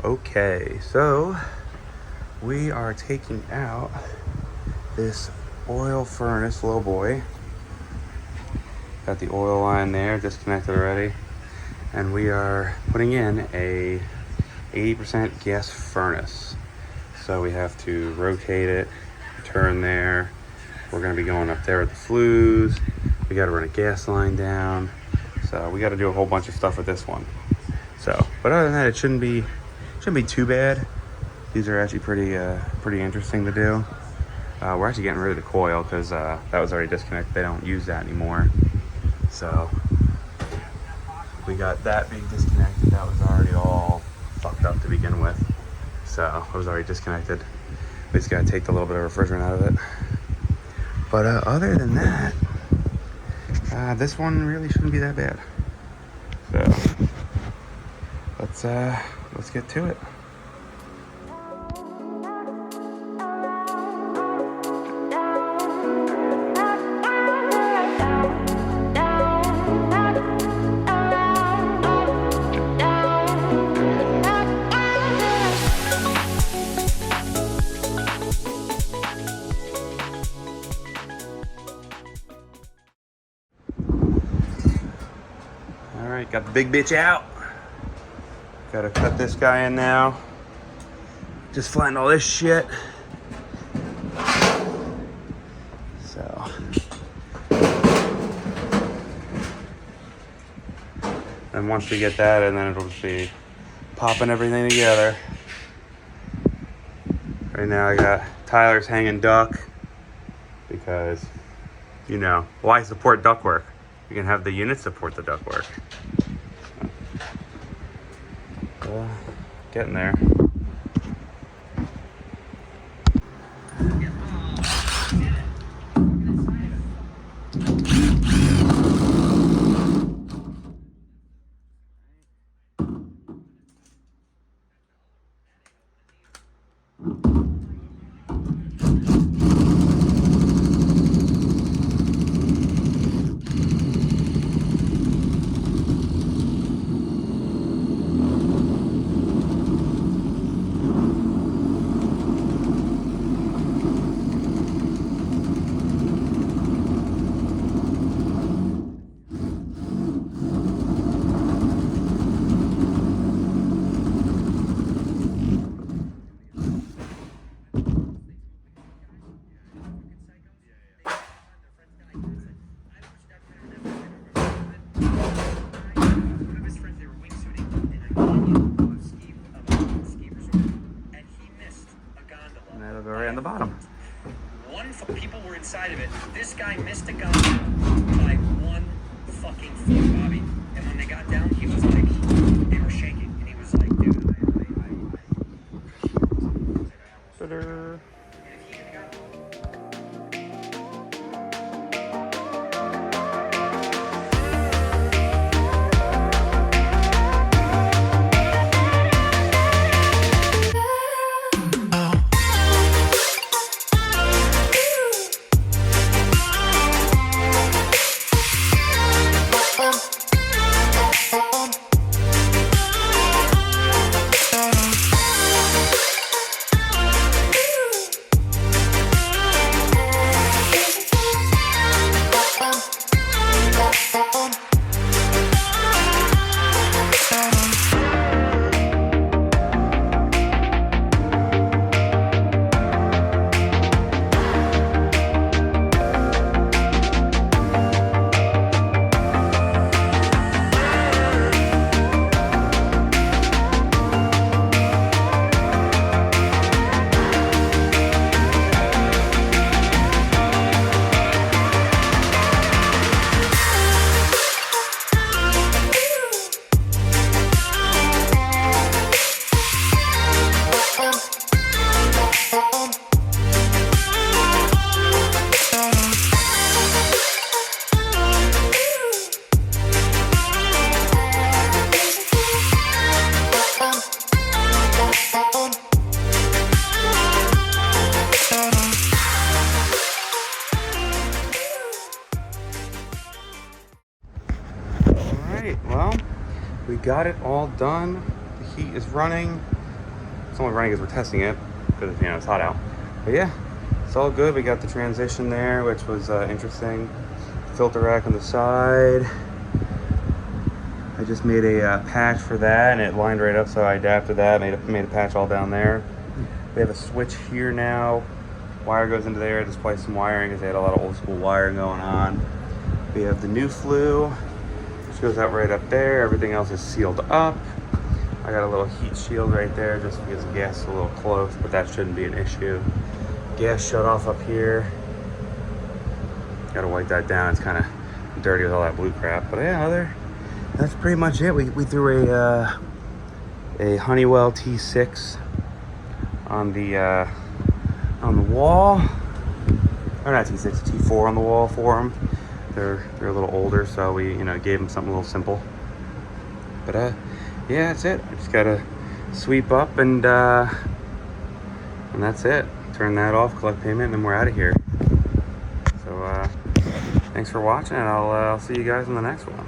Okay, so we are taking out this oil furnace lowboy. Got the oil line there disconnected already, and we are putting in a 80% gas furnace. So we have to rotate it, turn there. We're going to be going up there with the flues. We got to run a gas line down. So we got to do a whole bunch of stuff with this one. So, but other than that, it shouldn't be too bad. These are actually pretty interesting to do. We're actually getting rid of the coil because that was already disconnected. They don't use that anymore. So we got that being disconnected. That was already all fucked up to begin with. So it was already disconnected. We just gotta take the little bit of refrigerant out of it. But other than that, this one really shouldn't be that bad. So let's get to it. All right, got the big bitch out. Gotta cut this guy in now. Just flatten all this shit. So. And once we get that, and then it'll just be popping everything together. Right now I got Tyler's hanging duck because, you know, why support ductwork? You can have the unit support the ductwork. Getting there. Right on the bottom. People were inside of it. This guy missed a gondola by 1 fucking foot, Bobby. And when they got down, he was like, they were shaking, and he was like, dude, Well, we got it all done. The heat is running. It's only running because we're testing it because, you know, it's hot out. But yeah, it's all good. We got the transition there, which was interesting. Filter rack on the side. I just made a patch for that, and it lined right up, so I adapted that, made a patch all down there. We have a switch here now. Wire goes into there. Just placed some wiring because they had a lot of old school wiring going on. We have the new flue, which goes out right up there. Everything else is sealed up. I got a little heat shield right there just because the gas is a little close, but that shouldn't be an issue. Gas shut off up here. Gotta wipe that down. It's kind of dirty with all that blue crap. But yeah, that's pretty much it. We threw a Honeywell T6 on the wall. Or not T6, T4 on the wall for them. They're a little older, so we gave them something a little simple. But yeah, that's it. I just gotta sweep up and that's it. Turn that off, collect payment, and then we're out of here. So thanks for watching, and I'll see you guys in the next one.